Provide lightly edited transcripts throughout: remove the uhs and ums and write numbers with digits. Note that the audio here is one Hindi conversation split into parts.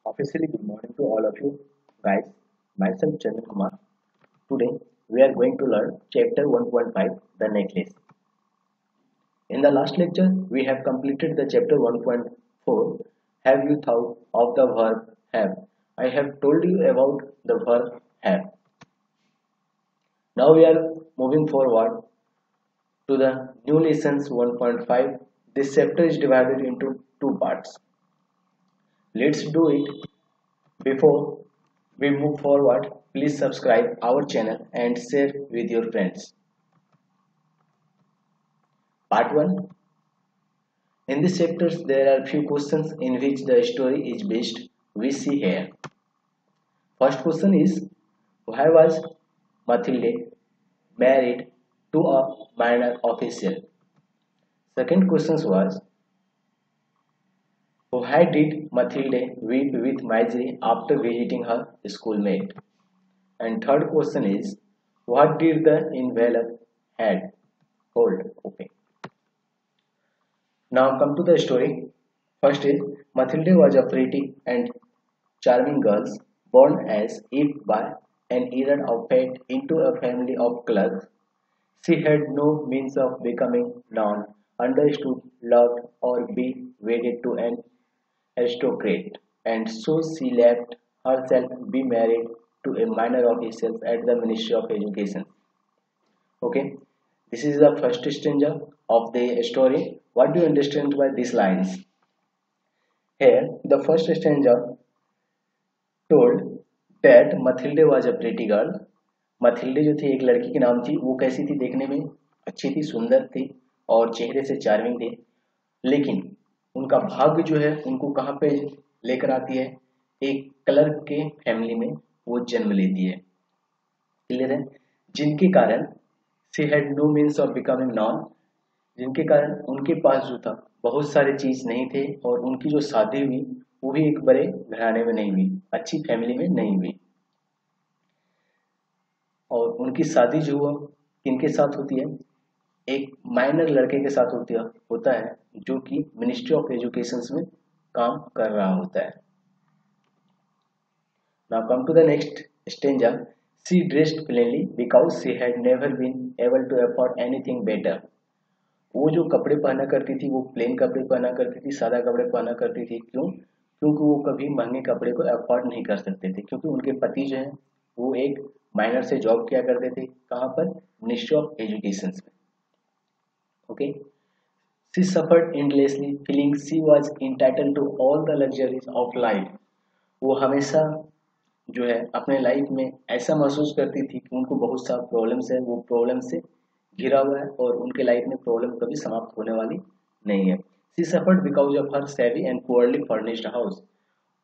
Officially, good morning to all of you guys. Myself Chandan Kumar. Today, we are going to learn chapter 1.5, the necklace. In the last lecture, we have completed the chapter 1.4. Have you thought of the verb have? I have told you about the verb have. Now we are moving forward to the new lessons 1.5. This chapter is divided into two parts. Let's do it. Before we move forward, please subscribe our channel and share with your friends. Part 1. In this chapter, there are few questions in which the story is based. We see here. First question is, why was Mathilde married to a minor official? Second question was, why did Mathilde weep with misery after visiting her schoolmate? And third question is, what did the envelope had hold? Okay. Now come to the story. First is, Mathilde was a pretty and charming girl born as if by an errand of fate into a family of clerks. She had no means of becoming known, understood, loved, or be wedded to an aristocrat, and so she left herself be married to a minor official at the Ministry of Education. Okay, this is the first stanza of the story. What do you understand by these lines? Here, the first stanza told that Mathilde was a pretty girl. Mathilde जो थी एक लड़की के नाम थी. वो कैसी थी देखने में? अच्छी थी, सुंदर थी और चेहरे से चार्मिंग थी. लेकिन उनका भाग्य जो है उनको कहाँ पे लेकर आती है? एक क्लर्क के फैमिली में वो जन्म लेती है. क्लियर है? जिनके कारण she had no means of becoming known, जिनके कारण उनके पास जो था बहुत सारे चीज नहीं थे और उनकी जो शादी हुई वो भी एक बड़े घराने में नहीं हुई, अच्छी फैमिली में नहीं हुई. और उनकी शादी जो हुआ किनके साथ होती है? एक माइनर लड़के के साथ होता है जो कि मिनिस्ट्री ऑफ एजुकेशन में काम कर रहा होता है. Now come to the next stanza. She dressed plainly because she had never been able to afford anything better. वो जो कपड़े पहना करती थी वो प्लेन कपड़े पहना करती थी, सादा कपड़े पहना करती थी. क्यों? क्योंकि वो कभी महंगे कपड़े को अफोर्ड नहीं कर सकते थे, क्योंकि उनके पति जो है वो एक माइनर से जॉब किया करते थे. कहाँ पर? मिनिस्ट्री ऑफ एजुकेशन में. Okay. She suffered endlessly feeling she was entitled to all the luxuries of life. वो हमेशा जो है अपने लाइफ में ऐसा महसूस करती थी कि उनको बहुत सा प्रॉब्लम्स है, वो प्रॉब्लम से घिरा हुआ है और उनके लाइफ में प्रॉब्लम कभी समाप्त होने वाली नहीं है. She suffered because of her सेवी एंड पुअरली फर्निश्ड हाउस.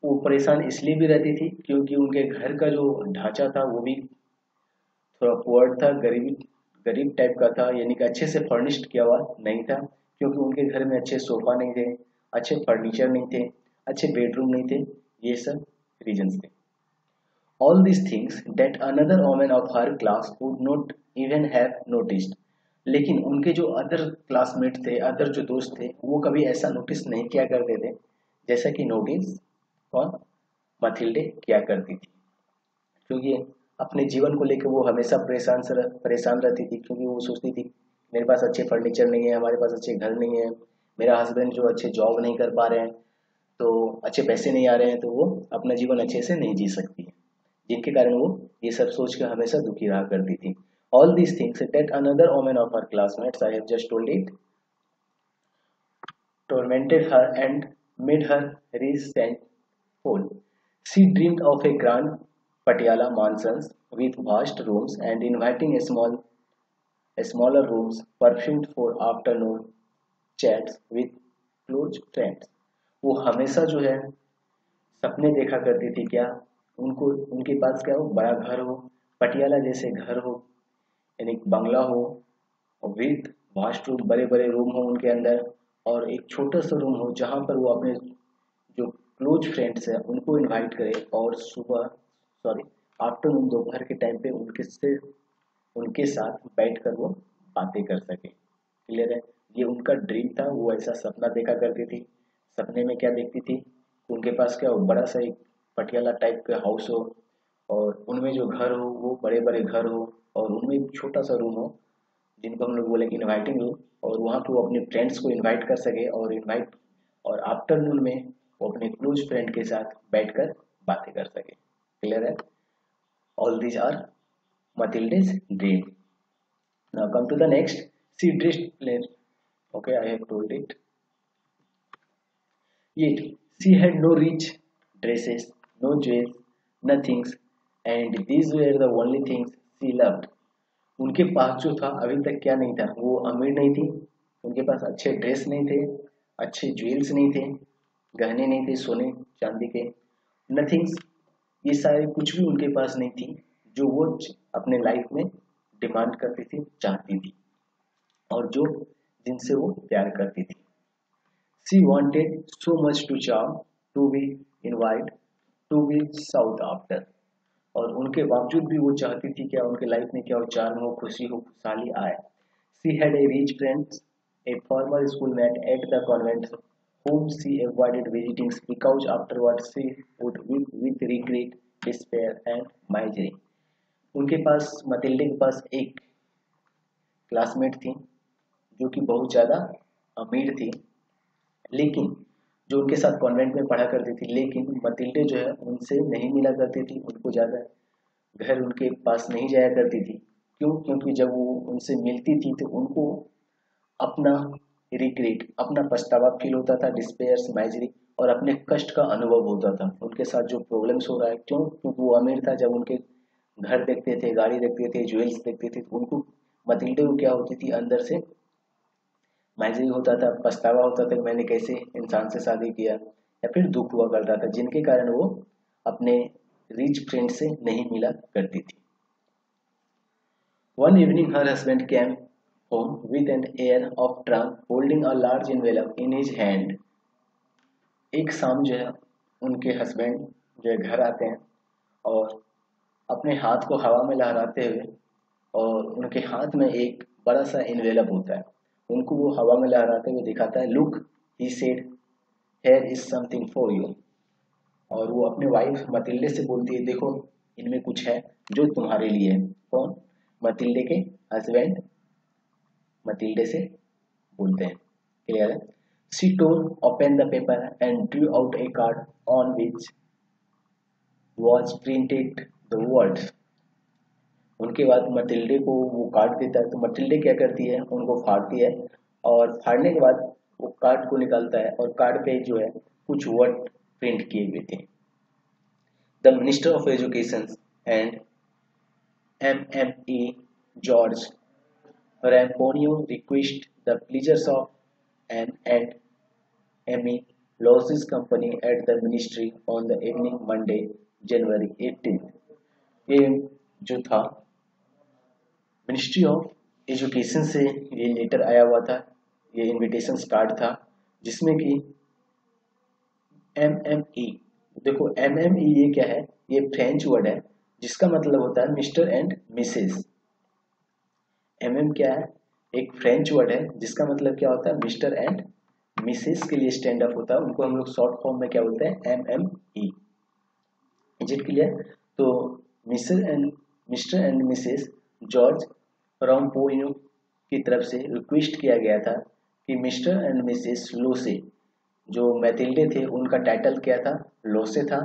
वो परेशान इसलिए भी रहती थी क्योंकि उनके घर का जो ढांचा था वो भी थोड़ा पुअर था, गरीब टाइप का था, यानी कि अच्छे से फर्निश्ड किया हुआ नहीं था. क्योंकि उनके घर में अच्छे सोफा नहीं थे, अच्छे फर्नीचर नहीं थे, अच्छे बेडरूम नहीं थे. ये सब रीजंस थे. All these things that another woman of her class would not even have noticed. लेकिन उनके जो अदर क्लासमेट थे, अदर जो दोस्त थे, वो कभी ऐसा नोटिस नहीं किया करते थे जैसा कि नोटिस कौन? मथिल्डे किया करती थी. क्योंकि अपने जीवन को लेकर वो हमेशा परेशान रहती थी. क्योंकि वो सोचती थी मेरे पास अच्छे फर्नीचर नहीं है, हमारे पास अच्छे घर नहीं है, मेरा हस्बैंड जो अच्छे जॉब नहीं कर पा रहे हैं, तो अच्छे पैसे नहीं आ रहे हैं, तो वो अपना जीवन अच्छे से नहीं जी सकती है. जिनके कारण वो ये सब सोच कर हमेशा दुखी रहा करती थी. All these things that another women of her classmates, I have just told it, tormented her and made her resentful. She dreamed of a grand Patiala mansions with vast rooms and inviting smaller rooms perfumed for afternoon chats with close friends. वो हमेशा जो है सपने देखा करती थी. क्या? उनको उनके पास क्या हो? बड़ा घर हो, पटियाला जैसे घर हो, यानी बंगला हो, और विथ वास्ट रूम, बड़े बड़े रूम हो उनके अंदर, और एक छोटा सा रूम हो जहाँ पर वो अपने जो क्लोज फ्रेंड्स हैं उनको इनवाइट करे और सुबह सॉरी आफ्टरनून दोपहर के टाइम पे उनके साथ बैठकर वो बातें कर सके. क्लियर है? ये उनका ड्रीम था. वो ऐसा सपना देखा करती थी. सपने में क्या देखती थी? उनके पास क्या हो? बड़ा सा एक पटियाला टाइप के हाउस हो और उनमें जो घर हो वो बड़े बड़े घर हो और उनमें एक छोटा सा रूम हो जिनको हम लोग बोले कि इन्वाइटिंग रूम, और वहाँ पे वो अपने फ्रेंड्स को इनवाइट कर सके और आफ्टरनून में वो अपने क्लोज फ्रेंड के साथ बैठकर बातें कर सके। क्लियर है? All these are Matilda's dream. Now come to the next. She dressed plain. Okay, I have told it. Yet she had no rich dresses, no jewels, nothings, and these were the only things she loved. उनके पास जो था अभी तक क्या नहीं था, वो अमीर नहीं थी, उनके पास अच्छे ड्रेस नहीं थे, अच्छे ज्वेल्स नहीं थे, गहने नहीं थे सोने चांदी के, नथिंग्स, ये सारे कुछ भी उनके पास नहीं थी जो वो अपने लाइफ में डिमांड करती थी, चाहती थी और जो जिनसे वो प्यार करती थी। She wanted so much to charm, to be invited, to be sought after. और उनके बावजूद भी वो चाहती थी क्या उनके लाइफ में क्या हो, चार्म हो, खुशी हो, खुशहाली आए। She had a rich friend, a former schoolmate at the convent, whom she avoided visiting because afterwards she would weep with regret, despair and misery. उनके पास मतिल्डे के पास एक क्लासमेट थी जो कि बहुत ज़्यादा अमीर थी, लेकिन जो उनके साथ कॉन्वेंट में पढ़ा करती थी, लेकिन मतिल्डे जो है उनसे नहीं मिला करती थी, उनको ज़्यादा घर उनके पास नहीं जाया करती थी। क्यों? क्योंकि जब वो उनसे मिलती थी तो उनको अपना रिग्रेट, अपना पछतावा फील होता था, डिस्पेयर, माइजरी और अपने कष्ट का अनुभव होता था। उनके साथ जो प्रॉब्लम्स हो रहा है, क्यों? क्योंकि वो अमीर था। जब उनके घर देखते थे, गाड़ी देखते थे, ज्वेल्स देखते थे, तो उनको मतिल्डे को क्या होती थी, अंदर से माइजरी होता था, पछतावा होता था कि मैंने कैसे इंसान से शादी किया, या फिर दुख हुआ करता था जिनके कारण वो अपने रिच फ्रेंड से नहीं मिला करती थी। One evening her husband came home with an air of triumph, holding a large envelope in his hand. एक शाम जो है उनके हस्बैंड जो है घर आते हैं और अपने हाथ को हवा में लहराते हुए, और उनके हाथ में एक बड़ा सा इन्वेलप होता है, उनको वो हवा में लहराते हुए दिखाता है। Look, he said, here is something for you. और वो अपने वाइफ मतिल्डे से बोलती है, देखो इनमें कुछ है जो तुम्हारे लिए है। कौन? मतिल्डे के हस्बैंड मतिल्डे से बोलते हैं। क्लियर है? She tore open the paper and drew out a card on which was printed the words. उनके बाद मटिल्डे को वो कार्ड देता है, तो मटिल्डे क्या करती है, उनको फाड़ती है और फाड़ने के बाद वो कार्ड को निकालता है और कार्ड पे जो है कुछ वर्ड प्रिंट किए हुए थे। The minister of education and MME George Ramponneau request the pleasures of and Emmy loses company at the ministry on the evening Monday, January 18th. ये जो था मिनिस्ट्री ऑफ एजुकेशन से ये लेटर आया हुआ था, ये इनविटेशन कार्ड था जिसमें कि MME, देखो MME ये क्या है, ये फ्रेंच वर्ड है जिसका मतलब होता है मिस्टर एंड मिसेस। MM क्या है? एक फ्रेंच वर्ड है जिसका मतलब क्या होता है, मिस्टर एंड मिसेस के लिए स्टैंड अप होता है, उनको हम लोग शॉर्ट फॉर्म में क्या बोलते हैं, MME। Is it clear? तो मिस्टर एंड मिसेस जॉर्ज रॉम्पोइनो की तरफ से रिक्वेस्ट किया गया था कि मिस्टर एंड मिसेस लोसे, जो मैथिल्डे थे उनका टाइटल क्या था, लोसे था,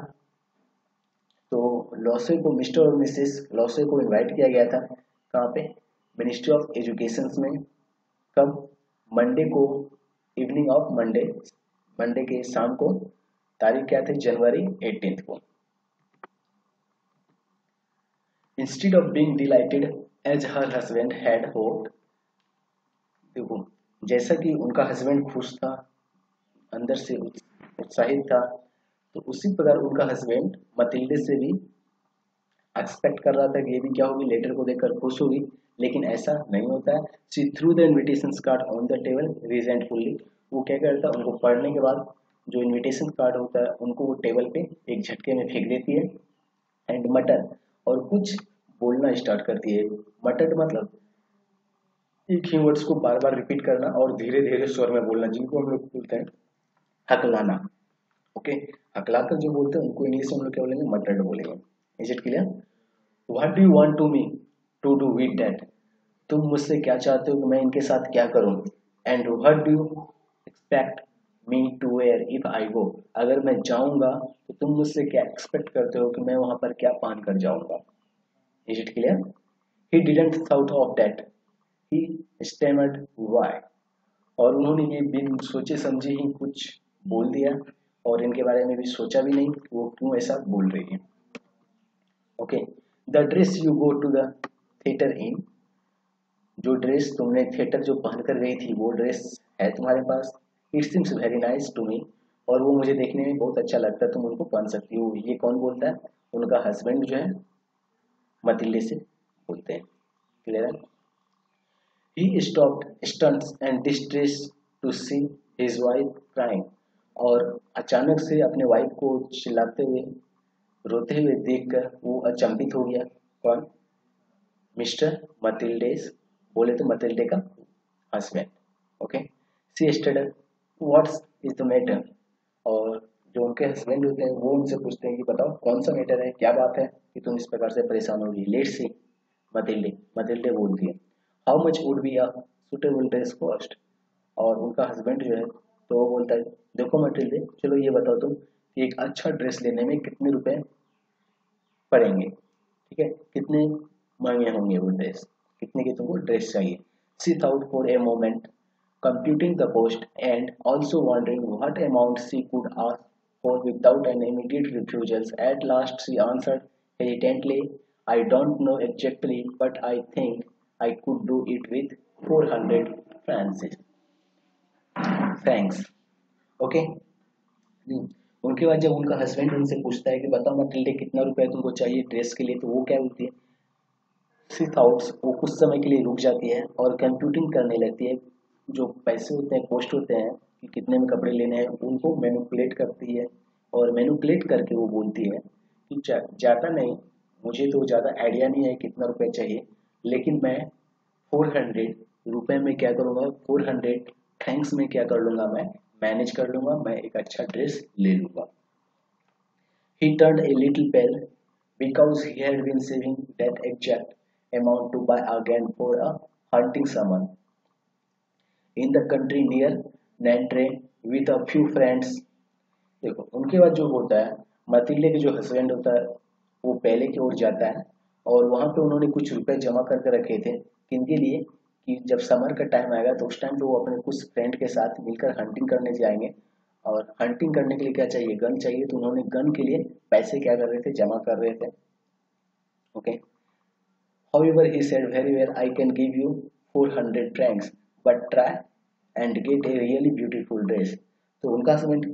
तो लोसे को, मिस्टर और मिसेस लोसे को इनवाइट किया गया था। कहाँ पे? मिनिस्ट्री ऑफ एजुकेशन में। कब? मंडे को, इवनिंग ऑफ मंडे, मंडे के शाम को। तारीख क्या थी? जनवरी 18 को। Instead of being delighted as her husband had hoped, देखो जैसा कि उनका हस्बैंड खुश था, अंदर से उत्साहित था, तो उसी प्रकार उनका हस्बैंड मतिल्डे से भी एक्सपेक्ट कर रहा था कि ये भी क्या होगी, लेटर को देखकर खुश होगी, लेकिन ऐसा नहीं होता है। She threw the invitation card on the table resentfully, वो क्या करता है, उनको पढ़ने के बाद जो इनविटेशन कार्ड होता है उनको वो टेबल पे एक झटके में फेंक देती है। एंड मटर, और कुछ बोलना स्टार्ट करती है। मटर मतलब एक ही वर्ड्स को बार बार रिपीट करना और धीरे धीरे स्वर में बोलना, जिनको हम लोग बोलते हैं हकलाना। ओके, हकलाकर जो बोलते हैं उनको इंग्लिश में हम लोग क्या बोलेंगे, मटर्ड बोलेंगे। Is it clear? What do you want to me to do with that? तुम मुझसे क्या चाहते हो कि मैं इनके साथ क्या करूं? And what do you expect me to wear if I go? अगर मैं जाऊंगा तो तुम मुझसे क्या एक्सपेक्ट करते हो कि मैं वहां पर क्या पहन कर जाऊंगा? Is it clear? He didn't thought of that, he stammered why. और उन्होंने ये बिन सोचे समझे ही कुछ बोल दिया, और इनके बारे में भी सोचा भी नहीं कि वो क्यों ऐसा बोल रही है। Okay, the dress you go to the theatre in, जो ड्रेस तुमने थिएटर जो पहन कर गई थी वो ड्रेस है तुम्हारे पास? It seems very nice to me, और वो मुझे देखने में बहुत अच्छा लगता है, तुम उनको पहन सकती हो। ये कौन बोलता है? उनका हस्बैंड जो है मतिल्डे से बोलते हैं। क्लियर है? He stopped stunned and distressed to see his wife crying, और अचानक से अपने वाइफ को चिल्लाते हुए, रोते हुए देखकर वो अचंभित हो गया। कौन? मिस्टर मतिल्डेस, बोले तो मतिल्डे का husband. Okay, she stutter what's is the matter, और जो उनके हस्बैंड होते हैं वो उनसे पूछते हैं कि बताओ कौन सा मैटर है, क्या बात है कि तुम इस प्रकार से परेशान हो रही? लेट्स सी, मतिल्डे बोलती है, how much would be a suitable dress cost? और उनका हस्बैंड जो है तो वो बोलता है, देखो मटिल्डे, चलो ये बताओ तुम कि एक अच्छा ड्रेस लेने में कितने रुपए पड़ेंगे? ठीक है, कितने महंगे होंगे वो ड्रेस, कितने की तुमको ड्रेस चाहिए? She thought for a moment, computing the cost and also wondering what amount she could ask for without an immediate refusal. At last she answered hesitantly, I don't know exactly, but I think I could do it with 400 francs. Thanks. Okay? उनके बाद जब उनका हस्बैंड उनसे पूछता है कि बताओ मटिल्डे कितना रुपया तुमको चाहिए ड्रेस के लिए, तो वो क्या बोलती है? सी थॉट्स, वो कुछ समय के लिए रुक जाती है और कंप्यूटिंग करने लगती है, जो पैसे होते हैं, कॉस्ट होते हैं कि कितने में कपड़े लेने हैं, उनको मैनिपुलेट करती है, और मैनिपुलेट करके वो बोलती है कि ज़्यादा नहीं, मुझे तो ज़्यादा आइडिया नहीं है कितना रुपए चाहिए, लेकिन मैं 400 रुपए में क्या करूँगा, 400 थैंक्स में क्या कर लूँगा, मैं मैनेज कर लूँगा, मैं एक अच्छा ड्रेस ले लूँगा। He turned a little pale because he had been saving that exact amount to buy a gun for a hunting summon in the country near Nantre with a few friends. देखो उनके बाद जो होता है, मतीले के जो हस्बैंड होता है वो पहले की ओर जाता है, और वहां पे उन्होंने कुछ रुपए जमा करके रखे थे किनके लिए, कि जब समर का टाइम आएगा तो उस टाइम पे वो अपने कुछ फ्रेंड के साथ मिलकर हंटिंग करने जाएंगे, और हंटिंग करने के लिए क्या चाहिए, गन चाहिए, तो उन्होंने गन के लिए पैसे क्या कर रहे थे, जमा कर रहे थे। Okay, however he said, very well, I can give you 400 francs, but try and get a really beautiful dress। तो उनका हस्बैंड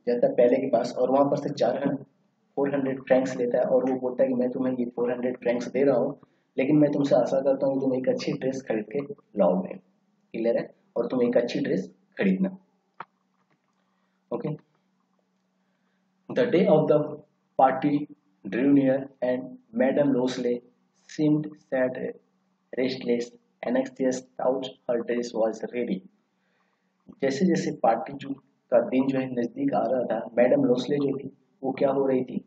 जाता है पहले के पास और वहां पर से 400 फ्रैंक्स लेता है, और वो बोलता है कि मैं तुम्हें ये 400 फ्रैंक्स दे रहा हूँ, लेकिन मैं तुमसे आशा करता हूँ कि तुम एक अच्छी ड्रेस खरीद के लाओगे। क्लियर है? और तुम एक अच्छी ड्रेस खरीदना। Okay, the day of the party drew near, and Madame Rosalie seemed sad, restless, anxious, thought her dress was ready। जैसे जैसे पार्टी जो का दिन जो है नजदीक आ रहा था, मैडम लोसले जो थी वो क्या हो रही थी,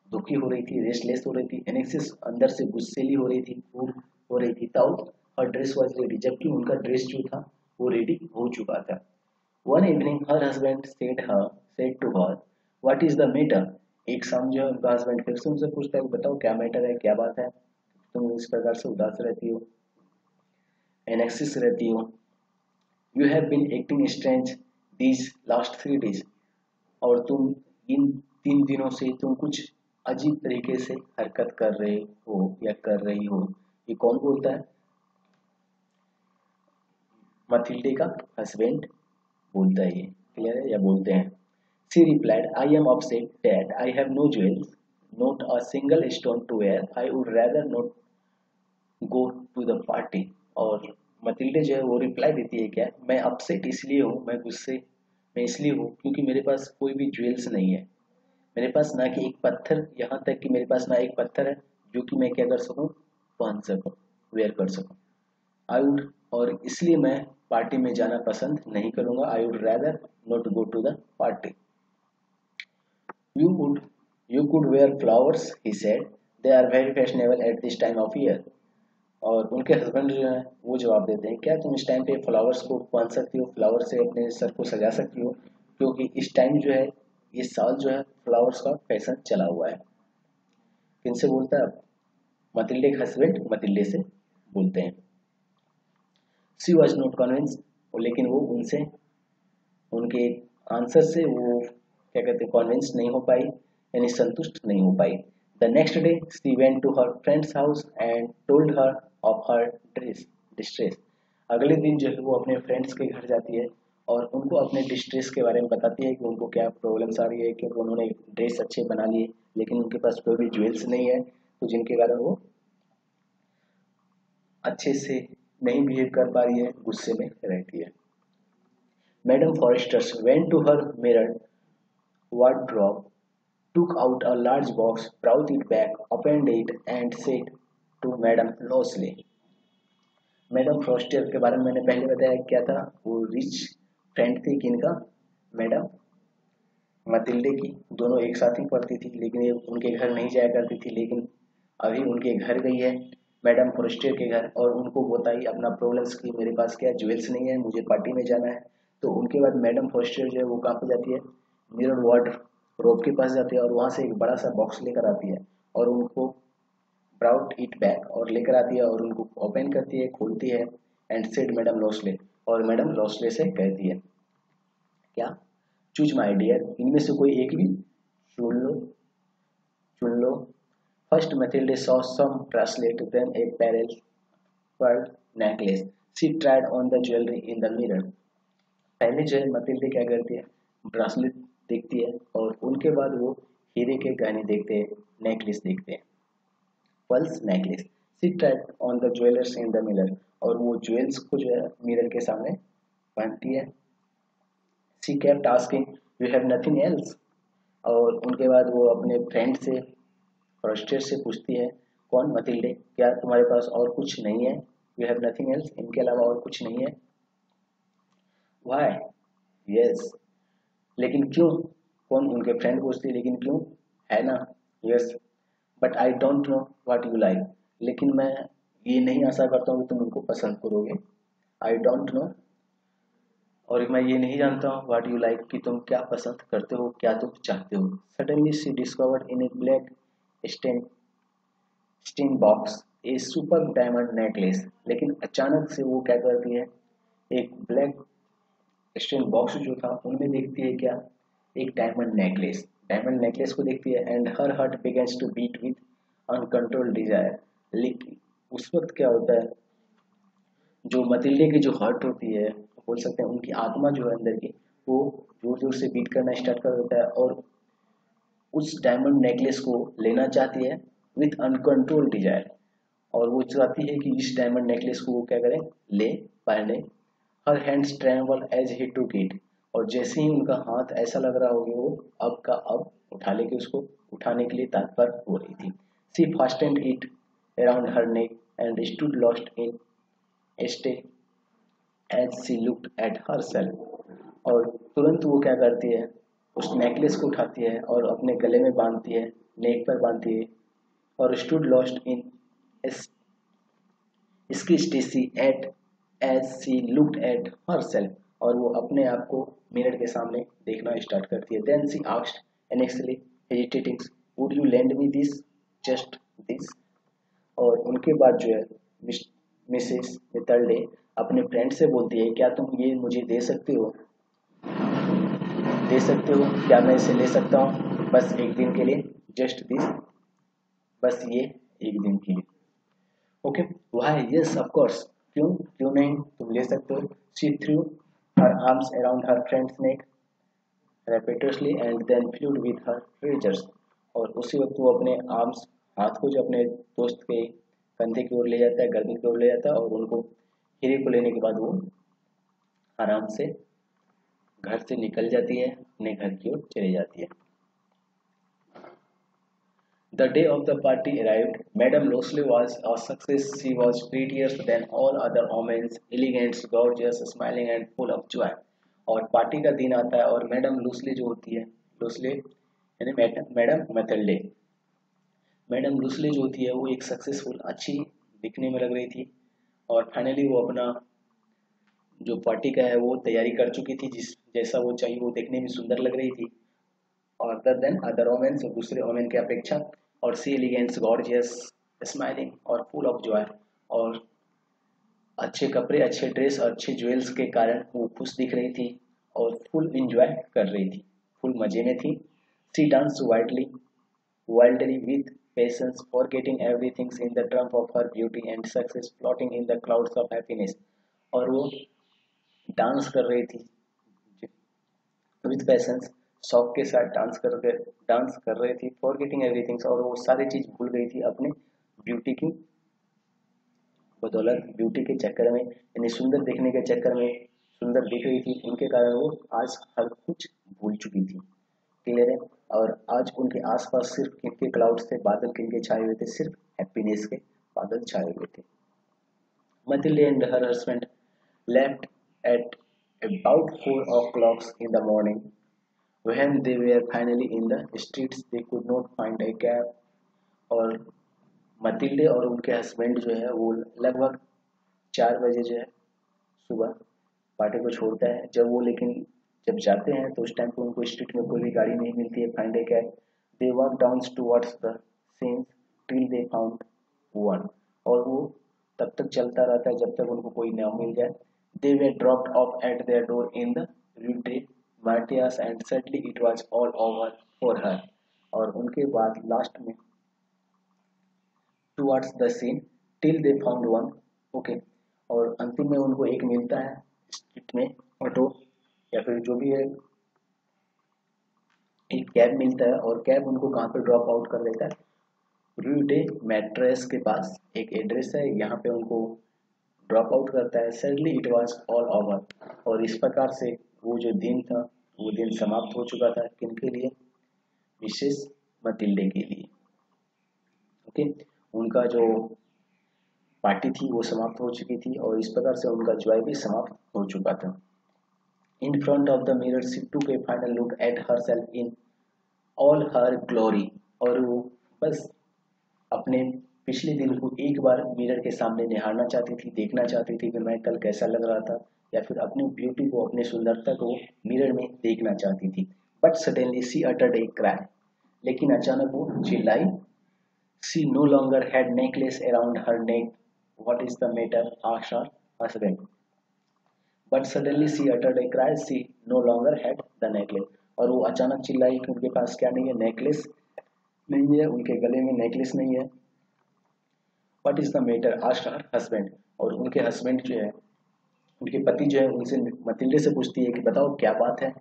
दुखी हो रही थी, रेस्टलेस हो रही थी, एनेक्सिस अंदर से गुस्सेली हो रही थी, खूब हो रही थी। ताउट हर ड्रेस वाज रेडी, जबकि उनका ड्रेस जो था वो रेडी हो चुका था। One evening her husband said to her, what is the matter? एक शाम जो है उनका हस्बैंड फिर से उनसे पूछता है कि बताओ क्या मैटर है, क्या बात है, तुम इस प्रकार से उदास रहती हो, एनेक्सिस रहती हो। You have been acting strange these last 3 days, और तुम इन 3 दिनों से तुम कुछ अजीब तरीके से हरकत कर रहे हो या कर रही हो। ये कौन बोलता है? मथिल्डे का हस्बैंड बोलता है। ये क्लियर है या बोलते हैं? She replied, I am upset that I have no jewels, not a single stone to wear, I would rather not go to the party. और मतिल्डे जो है वो रिप्लाई देती है, क्या मैं अपसेट इसलिए हूँ, मैं गुस्से में इसलिए हूँ क्योंकि मेरे पास कोई भी ज्वेल्स नहीं है, मेरे पास ना कि एक पत्थर, यहाँ तक कि मेरे पास ना एक पत्थर है जो कि मैं क्या कर सकूँ, पहन सकूँ, वेयर कर सकूँ। आई वुड, और इसलिए मैं पार्टी में जाना पसंद नहीं करूँगा, I would rather not go to the party. You could you could wear flowers, he said. They are very fashionable at this time of year. और उनके हस्बैंड जो है वो जवाब देते हैं, क्या तुम इस टाइम पे फ्लावर्स को पहन सकती हो, फ्लावर से अपने सर को सजा सकती हो, क्योंकि इस टाइम जो है ये साल जो है फ्लावर्स का फैशन चला हुआ है। किनसे बोलता है? मतिल्डे के हस्बैंड मतिल्डे से बोलते हैं। शी वॉज नॉट कन्विंस, लेकिन वो उनसे उनके आंसर से वो क्या कहते हैं कन्विंस नहीं हो पाई, यानी संतुष्ट नहीं हो पाई। The next day she went to her friends house and told her of her distress. अगले दिन जो है वो अपने फ्रेंड्स के घर जाती है और उनको अपने डिस्ट्रेस के बारे में बताती है कि उनको क्या प्रॉब्लम्स आ रही है, क्योंकि उन्होंने ड्रेस अच्छे बना लिए लेकिन उनके पास कोई भी ज्वेल्स नहीं है, तो जिनके कारण वो अच्छे से नहीं बिहेव कर पा रही है, गुस्से में रहती है। Madam Forestier's went to her mirror wardrobe, took out a large box, brought it back, opened it, and said to Madame Losley. Madame Forestier के बारे में मैंने पहले बताया क्या था, वो रिच फ्रेंड थी किनका? मैडम मतिल्डे की। दोनों एक साथ ही पढ़ती थी लेकिन ये उनके घर नहीं जाया करती थी, लेकिन अभी उनके घर गई है मैडम फ्रॉस्टियर के घर और उनको बताई अपना प्रॉब्लम्स की, मेरे पास क्या ज्वेल्स नहीं है, मुझे पार्टी में जाना है। तो उनके बाद मैडम फ्रॉस्टियर जो है वो कहाँ पे जाती है? मिरर वार्ड रोब के पास जाती है और वहाँ से एक बड़ा सा बॉक्स लेकर आती है और उनको ब्राउट इट बैक और लेकर आती है और उनको ओपन करती है, खोलती है, एंड सेड मैडम लॉस्ले, और मैडम लॉस्ले से कहती है क्या? चूज माय डियर, इनमें से कोई एक भी चुन लो। First Mathilde saw some bracelet, then a pearl necklace. She tried on the jewelry in the mirror. पहले जो है मतिल्डे क्या करती है? ब्रासलेट देखती है और उनके बाद वो हीरे के गहने देखते हैं, नेकलेस देखते हैं, pearls necklace. She tried on the jewellers in the mirror, और वो ज्वेल्स को जो है मिरर के सामने पहनती है। She kept asking you have nothing else, और उनके बाद वो अपने फ्रेंड से फर्स्टेड से पूछती है, कौन? मतिल्डे, क्या तुम्हारे पास और कुछ नहीं है? यू हैव नथिंग एल्स, इनके अलावा और कुछ नहीं है? वाई? यस, लेकिन क्यों? कौन? उनके फ्रेंड पूछती है, लेकिन क्यों? है ना? Yes, but I don't know what you like, लेकिन मैं ये नहीं आशा करता हूँ कि तुम उनको पसंद करोगे। आई डोंट नो, और मैं ये नहीं जानता हूँ व्हाट यू लाइक, कि तुम क्या पसंद करते हो, क्या तुम चाहते हो। Suddenly she discovered in a black satin satin box a super diamond necklace, लेकिन अचानक से वो क्या करती है, एक ब्लैक स्टीन बॉक्स जो था उनमें देखती है क्या? एक डायमंड नेकलेस। डायमंड नेकलेस को देखती है and her heart begins to beat with uncontrolled desire. लेकिन उस वक्त क्या होता है, जो मतिल्डे की जो हार्ट होती है, बोल सकते हैं उनकी आत्मा जो है अंदर की, वो जोर जोर से बीट करना स्टार्ट कर देता है और उस डायमंड नेकलेस को लेना चाहती है विथ अनकंट्रोल्ड डिजायर, और वो चाहती है कि इस डायमंड नेकलेस को वो क्या करें, ले, पहने। Her hands tremble as he took it, और जैसे ही उनका हाथ ऐसा लग रहा होगी वो अब का अब उठा लेके उसको उठाने के लिए तत्पर हो रही थी। She fastened it around her neck and stood lost in stay as she looked at herself, और तुरंत वो क्या करती है, उस नेकलेस को उठाती है और अपने गले में बांधती है, नेक पर बांधती है, और stood lost in ecstasy at as she looked at herself, और वो अपने आप को मिरर के सामने देखना स्टार्ट करती है। Then she asked anxiously hesitating would you lend me this, just this, और उनके बाद जो है मिसेस मितल्डे अपने फ्रेंड से बोलती है, क्या तुम ये मुझे दे सकते हो, क्या मैं इसे ले सकता हूँ बस एक दिन के लिए, जस्ट दिस, बस ये एक दिन के लिए। Okay, why? Yes of course, क्यों? क्यों नहीं, तुम ले सकते हो। She threw her arms around her friend's neck repeatedly and then flew with her treasures, और उसी वक्त वो अपने आर्म्स, हाथ को जो अपने दोस्त के कंधे की ओर ले जाता है, गर्दन की ओर ले जाता है, और उनको हीरे को लेने के बाद वो आराम से घर से निकल जाती है, अपने घर की ओर चली जाती है। The day of the party arrived. Madame Losley was a success. She was prettier than all other women, elegant, gorgeous, smiling and full of joy. और पार्टी का दिन आता है और मैडम लूसली जो होती है, लूसली यानी मैडम मैथल्डे। मैडम लूसले जो होती है वो एक सक्सेसफुल, अच्छी दिखने में लग रही थी, और फाइनली वो अपना जो पार्टी का है वो तैयारी कर चुकी थी, जिस जैसा वो चाहिए वो देखने में सुंदर लग रही थी, अदर देन अदर वोमेन, दूसरे वोमेन की अपेक्षा। और सी एलिगेंस गॉर्जियस स्माइलिंग और फुल ऑफ जॉय, और अच्छे कपड़े, अच्छे ड्रेस और अच्छे ज्वेल्स के कारण वो खुश दिख रही थी और फुल इंजॉय कर रही थी, फुल मजे में थी। सी dance wildly with patience, forgetting everything in the trump of her beauty and success, floating in the clouds of happiness। और वो डांस कर रही थी विथ पैशंस, शौक के साथ डांस कर रही थी, फॉरगेटिंग एवरीथिंग, और वो सारी चीज भूल गई थी अपने ब्यूटी की बदौलत, ब्यूटी के चक्कर में, यानी सुंदर दिखने के चक्कर में सुंदर दिख रही थी, उनके कारण वो आज हर कुछ भूल चुकी थी। क्लियर है। और आज उनके आसपास सिर्फ किनके क्लाउड्स थे, बादल किनके छाए हुए थे, सिर्फ हैप्पीनेस के बादल छाए हुए थे। Matilda and her husband left at about 4 o'clock in the morning. When they were finally in the streets, they could not find a cab। और मतिल्डे और उनके हस्बैंड जो है वो लगभग 4 बजे जो है सुबह पार्टी को छोड़ता है। जब वो लेकिन जब जाते हैं तो उस टाइम पे उनको स्ट्रीट में कोई भी गाड़ी नहीं मिलती है, find A cab. They walk down towards the scenes till they found one. और वो तब तक चलता रहता है जब तक उनको कोई ना मिल जाए। They were dropped off at their door in the rue Martyrs and suddenly it was all over for her. और उनके बाद लास्ट में towards the scene till they found one. Okay. और अंतिम में उनको एक मिलता है स्ट्रीट में ऑटो या फिर जो भी है, एक कैब मिलता है, और कैब उनको कहाँ पे ड्रॉप आउट कर देता है, रू डे मैट्रेस के पास एक एड्रेस है, यहाँ पे उनको ड्रॉप आउट करता है। Suddenly it was all over. और इस प्रकार से वो जो दिन था वो दिन समाप्त हो चुका था, किनके लिए, मिसेस मतिल्डे के लिए। ओके। उनका जो पार्टी थी वो समाप्त हो चुकी थी, और इस प्रकार से उनका जॉय भी समाप्त हो चुका था। In front of the mirror she took A final look at herself in all her glory. और वो बस अपने पिछले दिन को एक बार मिरर के सामने निहारना चाहती थी, देखना चाहती थी कि मैं कल कैसा लग रहा था, या फिर अपनी ब्यूटी को, अपनी सुंदरता को मिरर में देखना चाहती थी। But suddenly she uttered a cry. लेकिन अचानक वो चिल्लाई। She no longer had necklace around her neck. What is the matter, asked her husband. But suddenly she uttered a cry, she no longer had the necklace. और वो अचानक चिल्लाई कि उनके पास क्या नहीं है, नेकलेस नहीं है, उनके गले में नेकलेस नहीं है। What is the matter, asked her husband. और उनके हस्बैंड जो है, उनके पति जो है, उनसे मतिल्डे से पूछती है कि बताओ क्या बात है।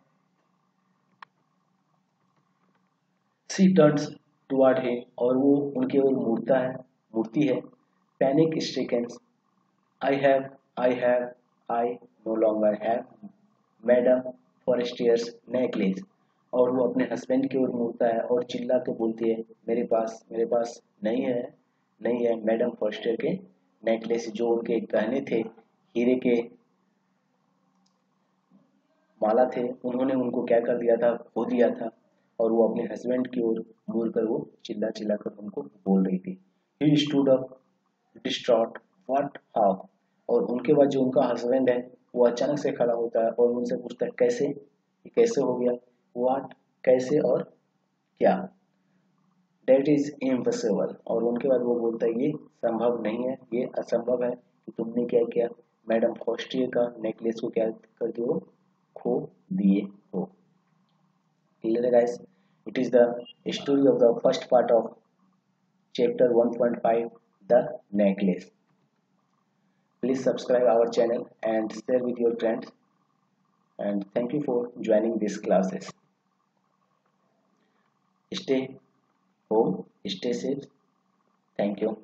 She turns toward him. और वो उनके ओर मुड़ती है। Panic stricken, I have I no longer have madame Forestier's necklace. और वो अपने हस्बैंड की ओर मुड़ता है और चिल्ला के बोलती है, मेरे पास नहीं है मैडम फॉरेस्टियर के नेकलेस, जो उनके गहने थे, हीरे के माला थे, उन्होंने उनको क्या कर दिया था, खो दिया था। और वो अपने हस्बैंड की ओर मुड़ कर वो चिल्ला चिल्ला कर उनको बोल रही थी। He stood up distraught, what, how. और उनके बाद जो उनका हस्बैंड है वो अचानक से खड़ा होता है और उनसे पूछता है, कैसे, ये कैसे हो गया, व्हाट, कैसे और क्या, डेट इज इम्पॉसिबल। और उनके बाद वो बोलता है, ये संभव नहीं है, ये असंभव है कि तुमने क्या किया, मैडम फॉस्टियर का नेकलेस को क्या कर दिए, खो दिए हो। क्लियर है guys. It is the story of the first part of chapter 1.5, the necklace। Please subscribe our channel and share with your friends, and thank you for joining these classes। Stay home, stay safe, thank you।